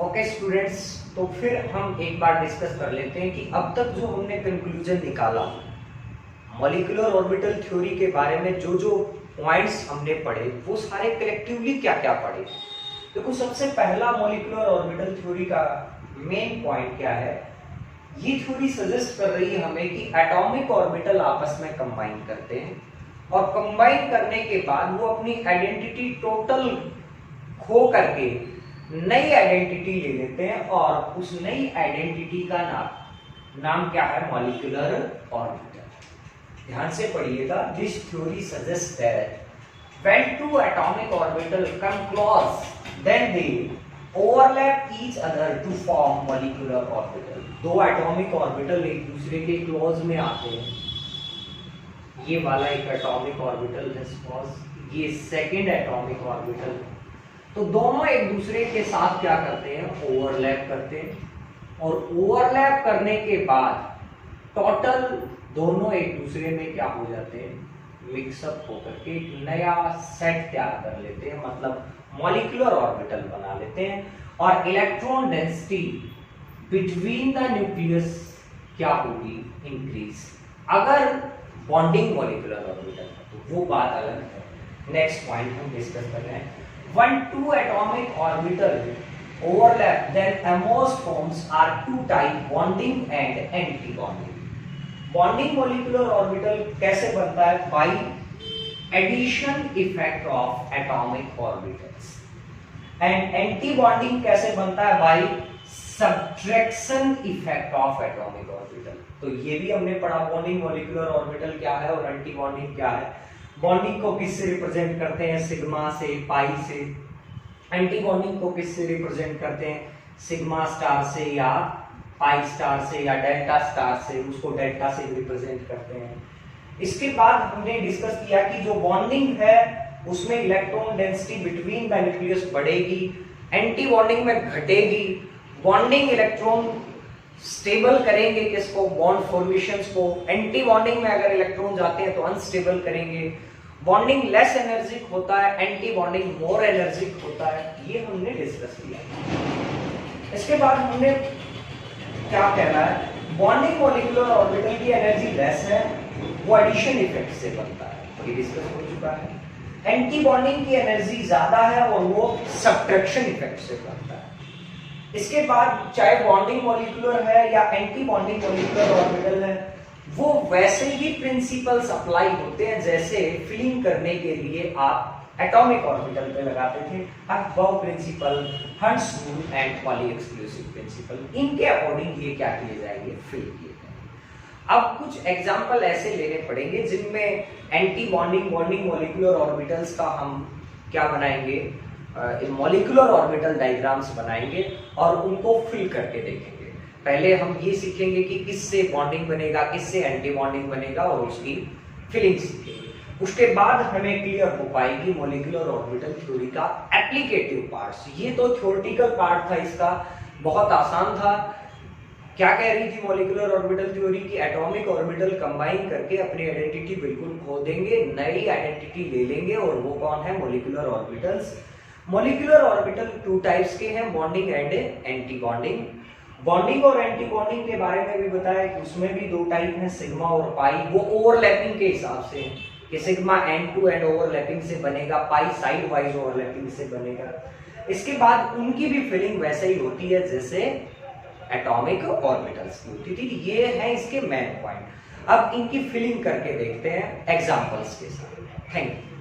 Okay students, तो फिर हम एक बार डिस्कस कर लेते हैं कि अब तक जो हमने कंक्लूजन निकाला मॉलिक्यूलर ऑर्बिटल थ्योरी के बारे में, जो जो पॉइंट्स हमने पढ़े वो सारे कलेक्टिवली क्या क्या पढ़े। देखो, सबसे पहला मॉलिक्यूलर ऑर्बिटल थ्योरी का मेन पॉइंट क्या है। ये थ्योरी सजेस्ट कर रही है हमें कि एटॉमिक ऑर्बिटल आपस में कंबाइन करते हैं और कंबाइन करने के बाद वो अपनी आइडेंटिटी टोटल खो करके नई आइडेंटिटी ले लेते हैं और उस नई आइडेंटिटी का नाम क्या है? Molecular orbital. ध्यान से पढ़िएगा। This theory suggest that when two atomic orbital come close then they overlap each other to form molecular orbital. दो एटॉमिक ऑर्बिटल एक दूसरे के क्लोज में आते हैं। ये वाला एक एटॉमिक ऑर्बिटल है, सपोज ये सेकंड एटॉमिक ऑर्बिटल, तो दोनों एक दूसरे के साथ क्या करते हैं? ओवरलैप करते हैं। और ओवरलैप करने के बाद टोटल दोनों एक दूसरे में क्या हो जाते हैं? मिक्सअप होकर के एक नया सेट तैयार कर लेते हैं, मतलब मॉलिक्यूलर ऑर्बिटल बना लेते हैं। और electron density between the nucleus क्या होगी? इंक्रीज। अगर बॉन्डिंग मॉलिक्यूलर ऑर्बिटल है तो वो बात अलग है। नेक्स्ट पॉइंट हम डिस्कस कर रहे हैं। When two atomic orbital overlap, then amorphous forms are two type, bonding and anti-bonding. Bonding molecular orbital कैसे बनता है? By addition effect of atomic orbitals. And anti-bonding कैसे बनता है? By subtraction effect of atomic orbital. तो ये भी हमने पढ़ा bonding molecular orbital क्या है और anti-bonding क्या है। बॉन्डिंग को किससे रिप्रेजेंट करते हैं? सिग्मा से, पाई से। एंटी बॉन्डिंग को किससे रिप्रेजेंट करते हैं? सिग्मा स्टार से या पाई स्टार से या डेल्टा स्टार से, उसको डेल्टा से रिप्रेजेंट करते हैं। इसके बाद हमने डिस्कस किया कि जो बॉन्डिंग है उसमें electron density between the nucleus बढ़ेगी, एंटी बॉन्डिंग में घटेगी। बॉन्डिंग इलेक्ट्रॉन स्टेबल करेंगे किसको? बॉन्ड फॉर्मेशंस को। एंटी बॉन्डिंग में अगर इलेक्ट्रॉन जाते हैं तो अनस्टेबल करेंगे। बॉन्डिंग लेस एनर्जिक होता है, एंटी बॉन्डिंग मोर एनर्जिक होता है। ये हमने डिस्कस किया। इसके बाद हमने क्या कहना है? बॉन्डिंग मॉलिक्यूलर ऑर्बिटल की एनर्जी लेस है, वो एडिशन इफेक्ट से बनता है, ये डिस्कस हो चुका है। एंटी बॉन्डिंग की एनर्जी ज्यादा है और वो सब्ट्रैक्शन इफेक्ट से बनता है। इसके बाद चाहे बॉन्डिंग मॉलिक्यूलर है या एंटी बॉन्डिंग मॉलिक्यूलर ऑर्बिटल है, वो वैसे ही प्रिंसिपल्स अप्लाई होते हैं जैसे फिलिंग करने के लिए आप एटॉमिक ऑर्बिटल पे लगाते थे। Above principle, Hund's rule and Pauli exclusive principle, इनके अकॉर्डिंग ये क्या किए जाएंगे? फिल किए जाएंगे। अब कुछ एग्जांपल ऐसे लेने पड़ेंगे जिनमें anti bonding bonding molecular orbitals का हम क्या बनाएंगे? मॉलिक्यूलर ऑर्बिटल डायग्राम्स बनाएंगे और उनको फिल करके देखेंगे। पहले हम ये सीखेंगे कि किससे बॉन्डिंग बनेगा, किससे एंटी बॉन्डिंग बनेगा और उसकी फिलिंग सीखेंगे। उसके बाद हमें क्लियर हो पाएगी मॉलिक्यूलर ऑर्बिटल थ्योरी का एप्लीकेटिव पार्ट्स। ये तो थ्योरेटिकल पार्ट था, इसका बहुत आसान था। क्या कह रही थी मॉलिक्यूलर ऑर्बिटल थ्योरी की? एटॉमिक ऑर्बिटल कंबाइन करके अपनी आइडेंटिटी बिल्कुल खो देंगे, नई आइडेंटिटी ले लेंगे और वो कौन है? Molecular orbitals. Molecular orbital two types के हैं, bonding and anti bonding. Bonding और एंटी बॉन्डिंग के बारे में भी बताया कि उसमें भी दो टाइप हैं, सिग्मा और पाई। वो ओवरलैपिंग के हिसाब से है कि sigma end to end overlapping से बनेगा, पाई साइड वाइज ओवरलैपिंग से बनेगा। इसके बाद उनकी भी फिलिंग वैसे ही होती है जैसे एटॉमिक ऑर्बिटल्स की होती थी। ये है इसके मेन पॉइंट। अब इनकी फिलिंग करके देखते हैं एग्जांपल्स के साथ। Thank you.